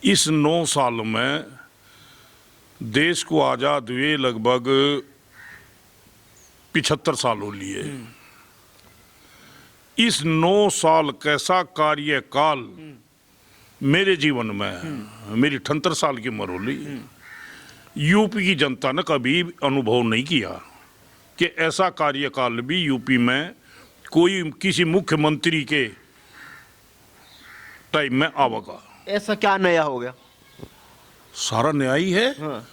इस 9 साल में देश को आज़ाद हुए लगभग 75 साल हो लिए। इस 9 साल कैसा कार्यकाल मेरे जीवन में, मेरी 78 साल की उम्र हो ली, यूपी की जनता ने कभी अनुभव नहीं किया कि ऐसा कार्यकाल भी यूपी में कोई किसी मुख्यमंत्री के टाइम में आवेगा। ऐसा क्या नया हो गया? सारा नया ही है। हाँ।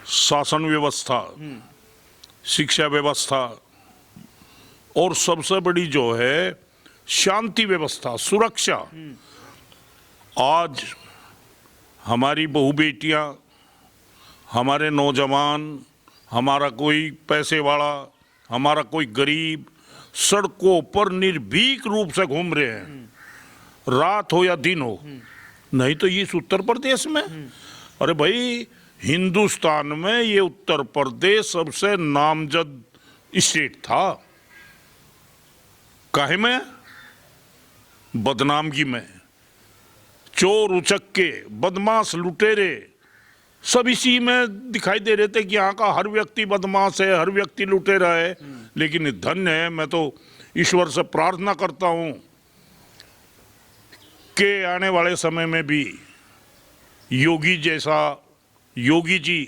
शासन व्यवस्था, शिक्षा व्यवस्था और सबसे बड़ी जो है शांति व्यवस्था, सुरक्षा। आज हमारी बहू बेटियां, हमारे नौजवान, हमारा कोई पैसे वाला, हमारा कोई गरीब सड़कों पर निर्भीक रूप से घूम रहे हैं, रात हो या दिन हो। नहीं तो ये इस उत्तर प्रदेश में, अरे भाई हिंदुस्तान में ये उत्तर प्रदेश सबसे नामजद स्टेट था। काहे में? बदनामगी में। चोर उचक्के, बदमाश, लुटेरे सब इसी में दिखाई दे रहे थे कि यहाँ का हर व्यक्ति बदमाश है, हर व्यक्ति लुटेरा है। लेकिन धन्य है, मैं तो ईश्वर से प्रार्थना करता हूँ कि आने वाले समय में भी योगी जी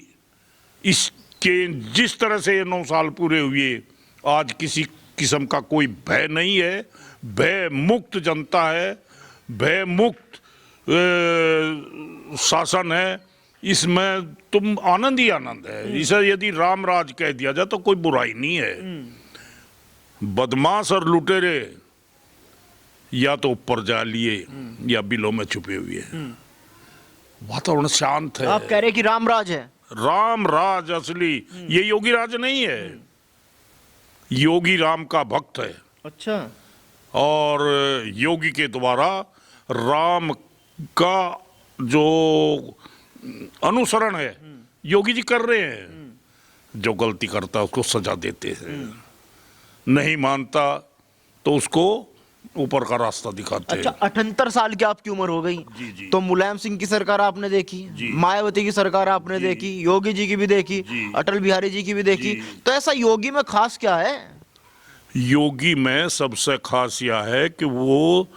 इसके जिस तरह से ये 9 साल पूरे हुए, आज किसी किस्म का कोई भय नहीं है, भय मुक्त जनता है, भय मुक्त शासन है। इसमें तुम आनंद ही आनंद है। इसे यदि राम राज कह दिया जाए तो कोई बुराई नहीं है। बदमाश और लुटेरे या तो ऊपर जा लिए या बिलों में छुपे हुए हैं। वातावरण शांत है। आप कह रहे कि राम राज है? राम राज असली, ये योगी राज नहीं है। योगी राम का भक्त है। अच्छा। और योगी के द्वारा राम का जो अनुसरण है योगी जी कर रहे हैं। जो गलती करता है उसको सजा देते हैं, नहीं मानता तो उसको ऊपर का रास्ता दिखाते हैं। अच्छा, 78 साल की आपकी उम्र हो गई। जी जी। तो मुलायम सिंह की सरकार आपने देखी, मायावती की सरकार आपने देखी, योगी जी की भी देखी, अटल बिहारी जी की भी देखी। तो ऐसा योगी में खास क्या है? योगी में सबसे खास यह है कि वो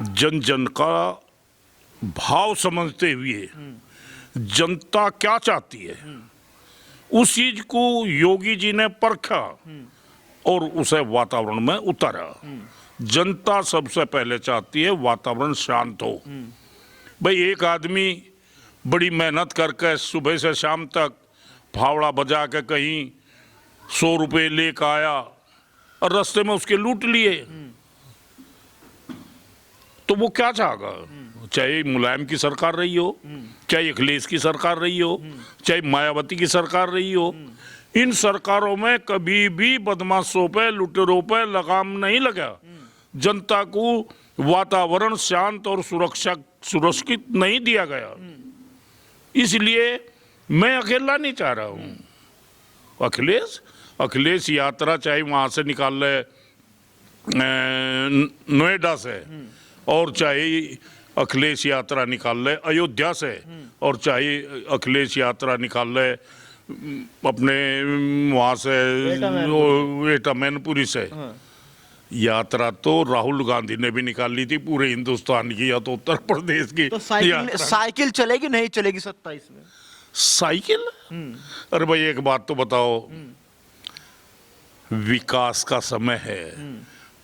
जन जन का भाव समझते हुए जनता क्या चाहती है उस चीज को योगी जी ने परखा और उसे वातावरण में उतारा। जनता सबसे पहले चाहती है वातावरण शांत हो। भाई एक आदमी बड़ी मेहनत करके सुबह से शाम तक फावड़ा बजा के कहीं 100 रुपये लेकर आया और रास्ते में उसके लूट लिए, तो वो क्या चाहेगा? चाहे मुलायम की सरकार रही हो, चाहे अखिलेश की सरकार रही हो, चाहे मायावती की सरकार रही हो, इन सरकारों में कभी भी बदमाशों पे, लुटेरों पे लगाम नहीं लगा। जनता को वातावरण शांत और सुरक्षित नहीं दिया गया। इसलिए मैं अकेला नहीं चाह रहा हूँ। अखिलेश यात्रा चाहे वहाँ से निकाल ले नोएडा से, और चाहे अखिलेश यात्रा निकाल ले अयोध्या से, और चाहे अखिलेश यात्रा निकाल ले अपने वहाँ से एटा मैनपुरी से। यात्रा तो राहुल गांधी ने भी निकाल ली थी पूरे हिंदुस्तान की या तो उत्तर प्रदेश की। तो साइकिल चलेगी नहीं चलेगी 27 में? साइकिल? अरे भाई एक बात तो बताओ, विकास का समय है।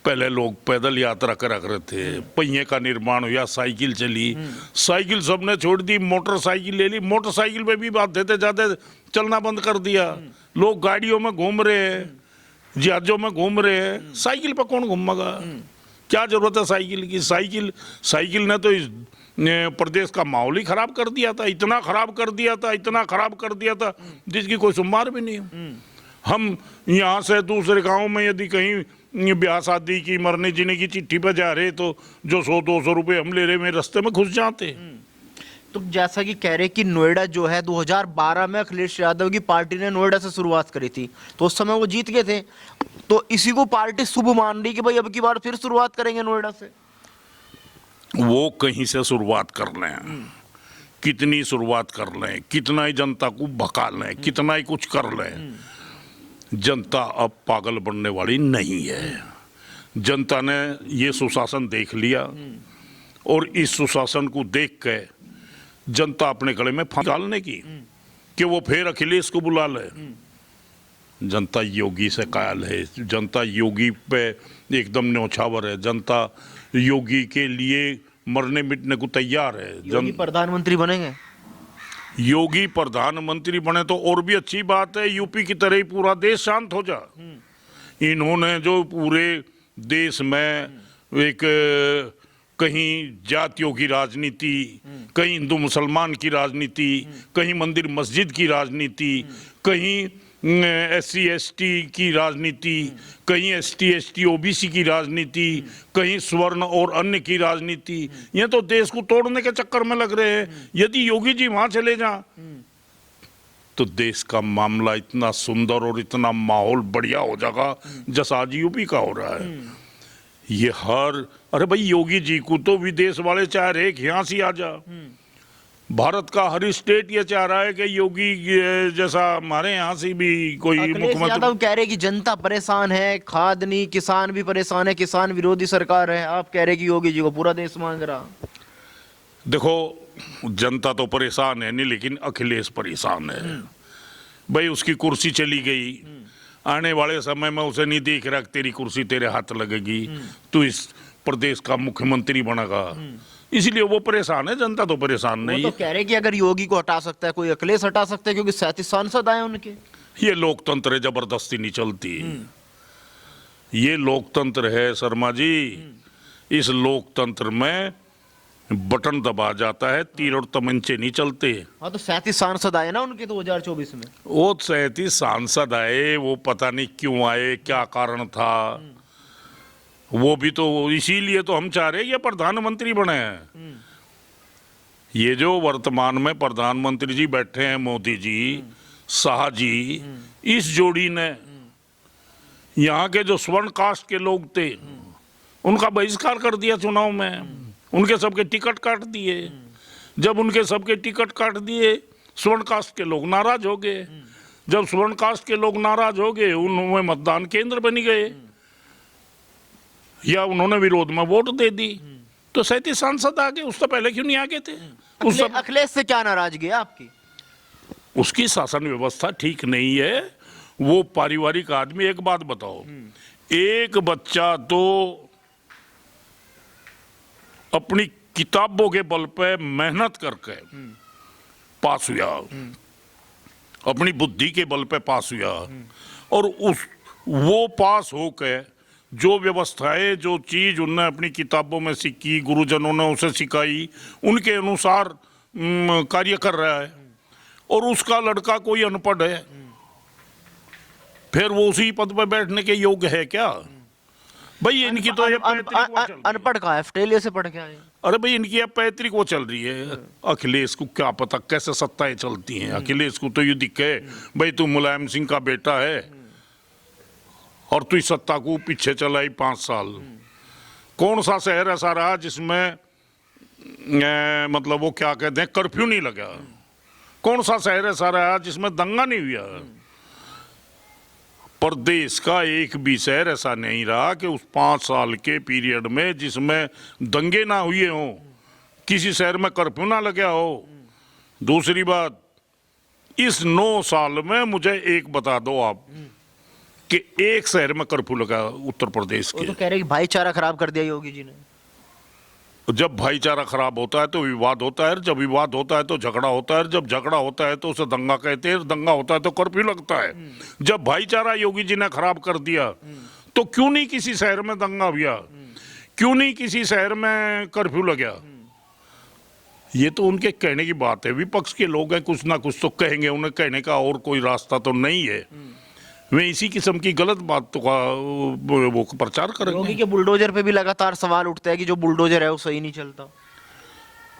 पहले लोग पैदल यात्रा करा करते थे, पहिए का निर्माण हुआ, साइकिल चली। साइकिल सबने छोड़ दी, मोटरसाइकिल ले ली। मोटरसाइकिल पे भी बात थे ज्यादा चलना बंद कर दिया। लोग गाड़ियों में घूम रहे हैं, जहाजों में घूम रहे हैं। साइकिल पे कौन घूमेगा? क्या जरूरत है साइकिल की? साइकिल ने तो इस प्रदेश का माहौल ही खराब कर दिया था। इतना खराब कर दिया था जिसकी कोई शुमार भी नहीं। हम यहाँ से दूसरे गाँव में यदि कहीं ब्याह शादी की, मरने जीने की चिट्ठी पे जा रहे तो जो 100-200 रुपये हम ले रहे में रास्ते में घुस जाते। तो जैसा कि कह रहे कि नोएडा जो है 2012 में अखिलेश यादव की पार्टी ने नोएडा से शुरुआत करी थी, तो उस समय वो जीत गए थे। तो इसी को पार्टी शुभ मान रही कि भाई अब की बार फिर शुरुआत करेंगे नोएडा से। वो कहीं से शुरुआत कर लें, कितनी शुरुआत कर लें, कितना ही जनता को भगा लें, कितना ही कुछ कर लें, जनता अब पागल बनने वाली नहीं है। जनता ने ये सुशासन देख लिया और इस सुशासन को देख के जनता अपने गले में फांसी डालने की कि वो फिर अखिलेश को बुला ले। जनता योगी से कायल है, जनता योगी पे एकदम न्यौछावर है, जनता योगी के लिए मरने मिटने को तैयार है। योगी प्रधानमंत्री बनेंगे? योगी प्रधानमंत्री बने तो और भी अच्छी बात है, यूपी की तरह ही पूरा देश शांत हो जा। इन्होंने जो पूरे देश में एक कहीं जातियों की राजनीति, कहीं हिंदू मुसलमान की राजनीति, कहीं मंदिर मस्जिद की राजनीति, कहीं SC ST की राजनीति, कहीं ST ST OBC की राजनीति, कहीं स्वर्ण और अन्य की राजनीति, ये तो देश को तोड़ने के चक्कर में लग रहे हैं। यदि योगी जी वहां चले जाएं तो देश का मामला इतना सुंदर और इतना माहौल बढ़िया हो जाएगा जैसा आज यूपी का हो रहा है। ये अरे भाई योगी जी को तो विदेश वाले चाह रहे कि यहाँ से आ जा। भारत का हर स्टेट ये चाह रहा है कि योगी जैसा हमारे यहाँ से भी कोई मुख्यमंत्री। यादव कह रहे कि जनता परेशान है, खाद नहीं, किसान भी परेशान है, किसान विरोधी सरकार है। आप कह रहे कि योगी जी को पूरा देश मांग रहा। देखो जनता तो परेशान है नहीं, लेकिन अखिलेश परेशान है भाई। उसकी कुर्सी चली गई, आने वाले समय में उसे नहीं देख रहा कि तेरी कुर्सी तेरे हाथ लगेगी, तू इस प्रदेश का मुख्यमंत्री बनेगा, इसलिए वो परेशान है। जनता तो परेशान नहीं है। तो कह रहे कि अगर योगी को हटा सकता है कोई अखिलेश हटा सकता है, क्योंकि 37 सांसद आए उनके। ये लोकतंत्र है, जबरदस्ती नहीं चलती। ये लोकतंत्र है शर्मा जी। इस लोकतंत्र में बटन दबा जाता है, तीर और तमंचे नहीं चलते। हाँ तो 37 सांसद आए ना उनके 2024 में। वो 37 सांसद आए, वो पता नहीं क्यों आए, क्या कारण था, वो भी तो इसीलिए तो हम चाह रहे हैं ये प्रधानमंत्री बने हैं। ये जो वर्तमान में प्रधानमंत्री जी बैठे हैं, मोदी जी, शाह जी, इस जोड़ी ने यहाँ के जो स्वर्ण कास्ट के लोग थे उनका बहिष्कार कर दिया चुनाव में। उनके सबके टिकट काट दिए। जब उनके सबके टिकट काट दिए, स्वर्ण कास्ट के लोग नाराज हो गए। जब स्वर्ण कास्ट के लोग नाराज हो गए, उनमें मतदान केंद्र बन गए या उन्होंने विरोध में वोट दे दी, तो 37 सांसद आ गए। उससे पहले क्यों नहीं आ गए थे? अखिलेश से क्या नाराजगी है आपकी? उसकी शासन व्यवस्था ठीक नहीं है। वो पारिवारिक आदमी। एक बात बताओ, एक बच्चा तो अपनी किताबों के बल पे मेहनत करके पास हुआ, अपनी बुद्धि के बल पे पास हुआ, और वो पास होके जो व्यवस्थाएं, जो चीज उनने अपनी किताबों में सीखी, गुरुजनों ने उसे सिखाई, उनके अनुसार कार्य कर रहा है, और उसका लड़का कोई अनपढ़ है, फिर वो उसी पद पर बैठने के योग्य है क्या? भाई इनकी तो ये अनपढ़ कहाँ है? ऑस्ट्रेलिया से पढ़ के आए। अरे भाई इनकी अब पैतृक वो चल रही है। अखिलेश को क्या पता कैसे सत्ताएं चलती हैं। अखिलेश को तो ये दिखे भाई तू मुलायम सिंह का बेटा है और तू इस सत्ता को पीछे चलाई 5 साल। कौन सा शहर ऐसा रहा जिसमें मतलब वो क्या कहते हैं, कर्फ्यू नहीं लगा? कौन सा शहर ऐसा रहा जिसमें दंगा नहीं हुआ? प्रदेश का एक भी शहर ऐसा नहीं रहा कि उस 5 साल के पीरियड में जिसमें दंगे ना हुए हों, किसी शहर में कर्फ्यू ना लगा हो। दूसरी बात, इस 9 साल में मुझे एक बता दो आप कि एक शहर में कर्फ्यू लगा उत्तर प्रदेश के। वो तो कह रहे कि भाईचारा खराब कर दिया योगी जी ने। जब भाईचारा खराब होता है तो विवाद होता है, जब विवाद होता है तो झगड़ा होता है, जब झगड़ा होता है तो उसे दंगा कहते हैं, दंगा होता है तो कर्फ्यू लगता है। जब भाईचारा योगी जी ने खराब कर दिया तो क्यों नहीं किसी शहर में दंगा हुआ, क्यों नहीं किसी शहर में कर्फ्यू लगा? ये तो उनके कहने की बात है। विपक्ष के लोग हैं, कुछ ना कुछ तो कहेंगे, उन्हें कहने का और कोई रास्ता तो नहीं है। वे इसी किस्म की गलत बात का वो प्रचार करेंगे। योगी के बुलडोजर पे भी लगातार सवाल उठता है कि जो बुलडोजर है वो सही नहीं चलता।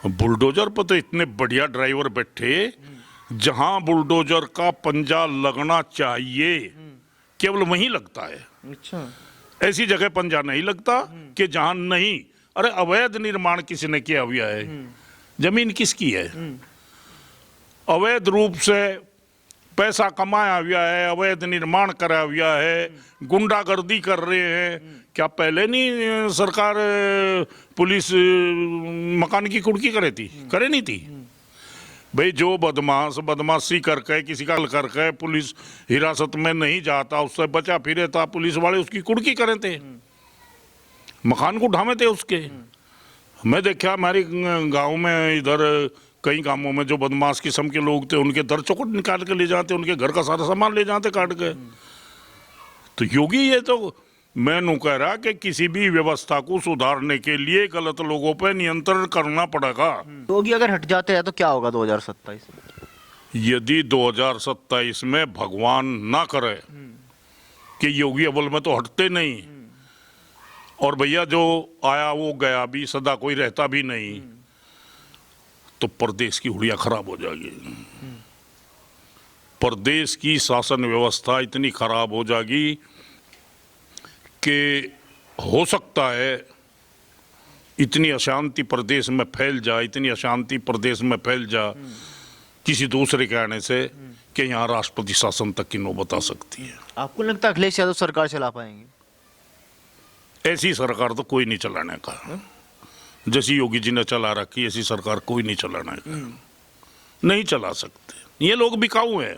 बुलडोजर पर तो इतने बढ़िया ड्राइवर बैठे, जहां बुलडोजर का पंजा लगना चाहिए केवल वहीं लगता है। अच्छा, ऐसी जगह पंजा नहीं लगता कि जहां नहीं अरे अवैध निर्माण किसने किया हुआ है? जमीन किसकी है? अवैध रूप से पैसा कमाया हुआ है, अवैध निर्माण करा हुआ है, गुंडागर्दी कर रहे हैं। क्या पहले नहीं सरकार पुलिस मकान की कुर्की करे नहीं थी? भाई जो बदमाशी करके किसी का हल करके पुलिस हिरासत में नहीं जाता, उससे बचा फिरे था, पुलिस वाले उसकी कुर्की करे थे, मकान को ढामे थे उसके। मैं देखा हमारे गांव में, इधर कई गांवों में जो बदमाश किस्म के लोग थे, उनके दर चौकट निकाल के ले जाते, उनके घर का सारा सामान ले जाते काट के। तो योगी, ये तो मैं नू कह रहा कि किसी भी व्यवस्था को सुधारने के लिए गलत लोगों पे नियंत्रण करना पड़ेगा। योगी अगर हट जाते हैं तो क्या होगा 2027 में? यदि 2027 में भगवान ना करे कि योगी अव्वल में तो हटते नहीं, और भैया जो आया वो गया भी, सदा कोई रहता भी नहीं, तो प्रदेश की हुलिया खराब हो जाएगी। प्रदेश की शासन व्यवस्था इतनी खराब हो जाएगी कि हो सकता है इतनी अशांति प्रदेश में फैल जाए, इतनी अशांति प्रदेश में फैल जा किसी दूसरे के आने से, कि यहाँ राष्ट्रपति शासन तक की नौबत आ सकती है। आपको लगता है अखिलेश यादव सरकार चला पाएंगे? ऐसी सरकार तो कोई नहीं चलाने का। जैसी योगी जी ने चला रखी ऐसी सरकार कोई नहीं चलाने का, नहीं चला सकते। ये लोग बिकाऊ हैं,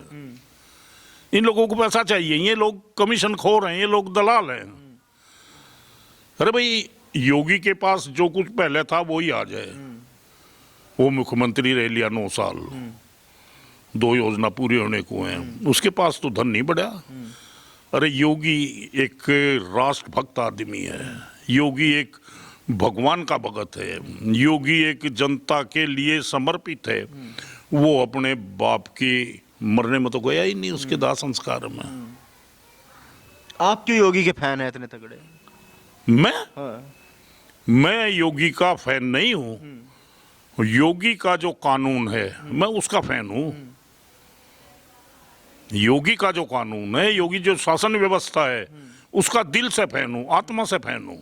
इन लोगों को पैसा चाहिए, ये लोग कमीशन खोर हैं, ये लोग दलाल हैं। अरे भाई, योगी के पास जो कुछ पहले था वो ही आ जाए। वो मुख्यमंत्री रह लिया 9 साल, 2 योजना पूरी होने को हैं, उसके पास तो धन नहीं बढ़ा। अरे योगी एक राष्ट्रभक्त आदमी है, योगी एक भगवान का भगत है, योगी एक जनता के लिए समर्पित है। वो अपने बाप के मरने में तो गया ही नहीं, उसके दाह संस्कार में। आप क्यों योगी के फैन हैं इतने तगड़े? मैं योगी का फैन नहीं हूं। योगी का जो कानून है मैं उसका फैन हूं। योगी का जो कानून है, योगी जो शासन व्यवस्था है, उसका दिल से फैन हूं, आत्मा से फैन हूं।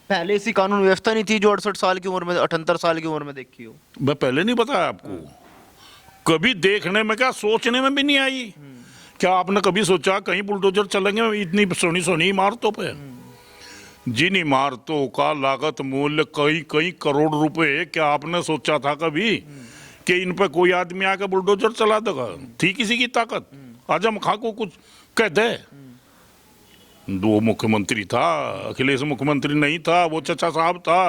पहले ऐसी कानून व्यवस्था नहीं थी जो 68 साल की उम्र में, 78 साल की उम्र में देखी हो? मैं पहले नहीं बताया आपको? कभी देखने में, क्या सोचने में भी नहीं आई। क्या आपने कभी सोचा कहीं बुलडोजर चलेंगे इतनी सोनी सोनी इमारतों पे? जिन इमारतों का लागत मूल्य कई करोड़ रुपए, क्या आपने सोचा था कभी कि इन पे कोई आदमी आकर बुलडोजर चला देगा? थी किसी की ताकत? आजम खां को कुछ कह दे? वो मुख्यमंत्री था, अखिलेश मुख्यमंत्री नहीं था, वो चचा साहब था।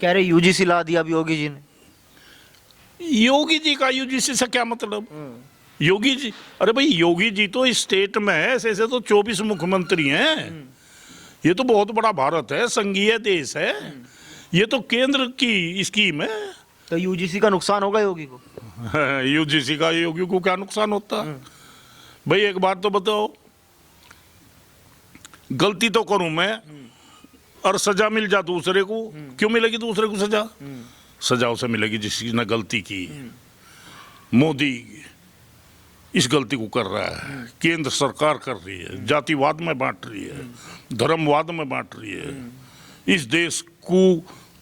कह रहे यूजीसी ला दिया अब योगी जी ने। योगी जी का यूजीसी से क्या मतलब? योगी जी, अरे भाई योगी जी तो स्टेट में है, ऐसे तो 24 मुख्यमंत्री हैं। ये तो बहुत बड़ा भारत है, संघीय देश है, ये तो केंद्र की स्कीम है। तो यूजीसी का नुकसान होगा योगी को? यूजीसी का योगी को क्या नुकसान होता? भाई एक बात तो बताओ, गलती तो करूं मैं और सजा मिल जा दूसरे को, क्यों मिलेगी दूसरे को सजा? सजा उसे मिलेगी जिसने गलती की। मोदी इस गलती को कर रहा है, केंद्र सरकार कर रही है, जातिवाद में बांट रही है, धर्मवाद में बांट रही है, इस देश को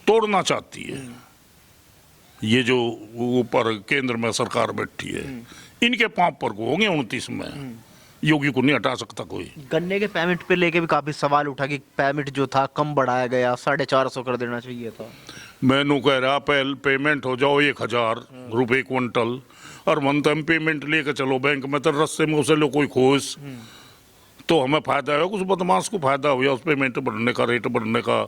तोड़ना चाहती है। ये जो ऊपर केंद्र में सरकार बैठी है, इनके पांव पर को होंगे 29 में। योगी को नहीं हटा सकता कोई। गन्ने के पेमेंट पे लेके भी काफी सवाल उठा कि पेमेंट जो था कम बढ़ाया गया, 450 कर देना चाहिए था। मैं नू कह रहा पेमेंट हो जाओ 1000 रुपये क्विंटल, और वन टाइम पेमेंट लेके चलो बैंक में, तो रस्ते में उसे लो कोई खोज, तो हमें फायदा है, कुछ बदमाश को फायदा हुआ उस पेमेंट बढ़ने का, रेट बढ़ने का।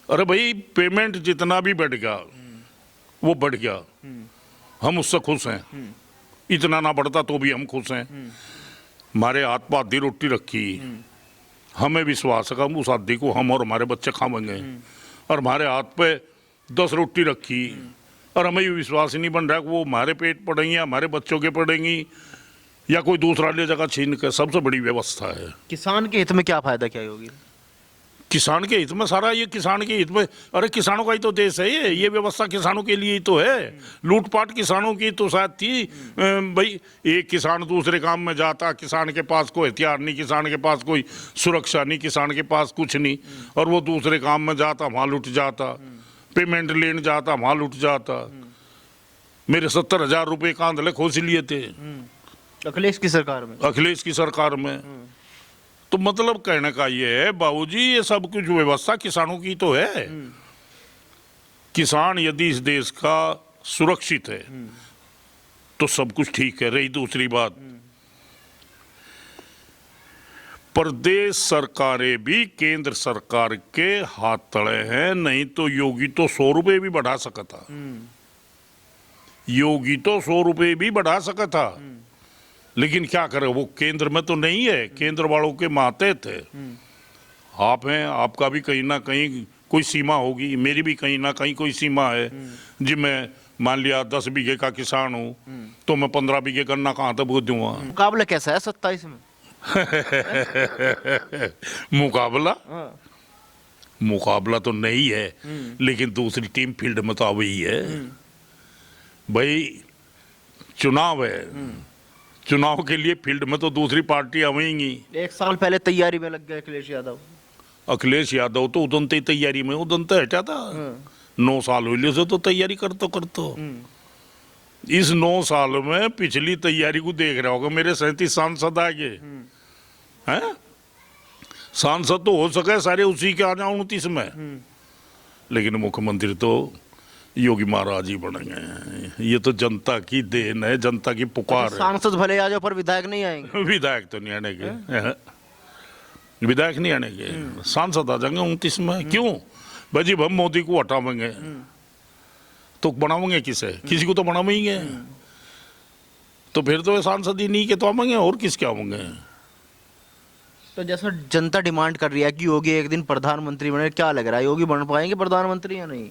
अरे भाई पेमेंट जितना भी बढ़ गया वो बढ़ गया, हम उससे खुश हैं। इतना ना बढ़ता तो भी हम खुश हैं। हमारे हाथ पर आधी रोटी रखी, हमें विश्वास है कि हम उस आधी को हम और हमारे बच्चे खाएंगे। और हमारे हाथ पे 10 रोटी रखी और हमें ये विश्वास ही नहीं बन रहा कि वो हमारे पेट पड़ेंगी या हमारे बच्चों के पड़ेंगी या कोई दूसरा ले जगह छीन के। सबसे बड़ी व्यवस्था है। किसान के हित में क्या फायदा क्या होगी? किसान के हित में सारा, ये किसान के हित में। अरे किसानों का ही तो देश है ये व्यवस्था किसानों के लिए ही तो है। लूटपाट किसानों की तो शायद थी। भाई एक किसान दूसरे काम में जाता, किसान के पास कोई हथियार नहीं, किसान के पास कोई सुरक्षा नहीं, किसान के पास कुछ नहीं, और वो दूसरे काम में जाता, वहाँ लुट जाता, पेमेंट लेने जाता, वहाँ लुट जाता। मेरे 70,000 रुपये कांधले खोज लिए थे अखिलेश की सरकार में। अखिलेश की सरकार में। तो मतलब कहने का ये है बाबूजी, ये सब कुछ व्यवस्था किसानों की तो है। किसान यदि इस देश का सुरक्षित है तो सब कुछ ठीक है। रही दूसरी बात, प्रदेश सरकारें भी केंद्र सरकार के हाथ तले हैं। नहीं तो योगी तो 100 रुपये भी बढ़ा सका था। योगी तो 100 रुपये भी बढ़ा सका था, लेकिन क्या करे, वो केंद्र में तो नहीं है, केंद्र वालों के मातहत है। आप हैं, आपका भी कहीं ना कहीं कोई सीमा होगी, मेरी भी कहीं ना कहीं कोई सीमा है। जी मैं मान लिया 10 बीघे का किसान हूँ, तो मैं 15 बीघे गन्ना कहाँ तक बोझ दूंगा। मुकाबला कैसा है 27 में? मुकाबला मुकाबला तो नहीं है, लेकिन दूसरी टीम फील्ड में तो आ गई है। भाई चुनाव है, चुनाव के लिए फील्ड में तो दूसरी पार्टी आवेंगी। 1 साल पहले तैयारी में लग गए अखिलेश यादव। अखिलेश यादव तो उदंते तैयारी में उदंते हटा था। 9 साल हुए से तो तैयारी करतो इस 9 साल में पिछली तैयारी को देख रहा होगा। मेरे 37 सांसद आ गए हैं। सांसद तो हो सके सारे उसी के आ जाओ 29 में, लेकिन मुख्यमंत्री तो योगी महाराज ही बनेंगे। ये तो जनता की देन है, जनता की पुकार है। सांसद भले आ जाओ पर विधायक नहीं आएंगे। विधायक तो नहीं आने के, विधायक नहीं आने के, सांसद आ जाएंगे 29 में। क्यों भाई जी, हम मोदी को हटावेंगे तो बनावेंगे किसे? किसी को तो बनावेंगे। तो फिर तो सांसद ही नहीं के तो आवेंगे, और किसके आवेंगे? तो जैसा जनता डिमांड कर रही है कि योगी एक दिन प्रधानमंत्री बने, क्या लग रहा है योगी बन पाएंगे प्रधानमंत्री या नहीं?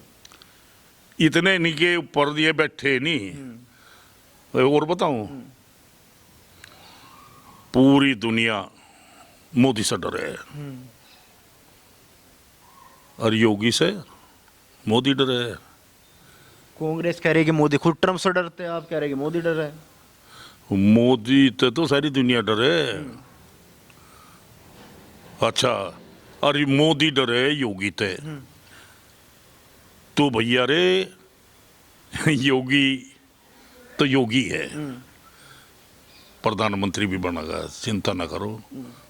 इतने निके ऊपर दिए बैठे नहीं। और बताऊं, पूरी दुनिया मोदी से डरे है, और योगी से मोदी डरे है। कांग्रेस कह रही है कि मोदी खुद ट्रम्प से डरते हैं, आप कह रहे हैं कि मोदी डर रहे हैं। मोदी तो सारी दुनिया डरे। अच्छा, अरे मोदी डरे योगी ते, तो भैया रे योगी तो योगी है, प्रधानमंत्री भी बनेगा, चिंता ना करो।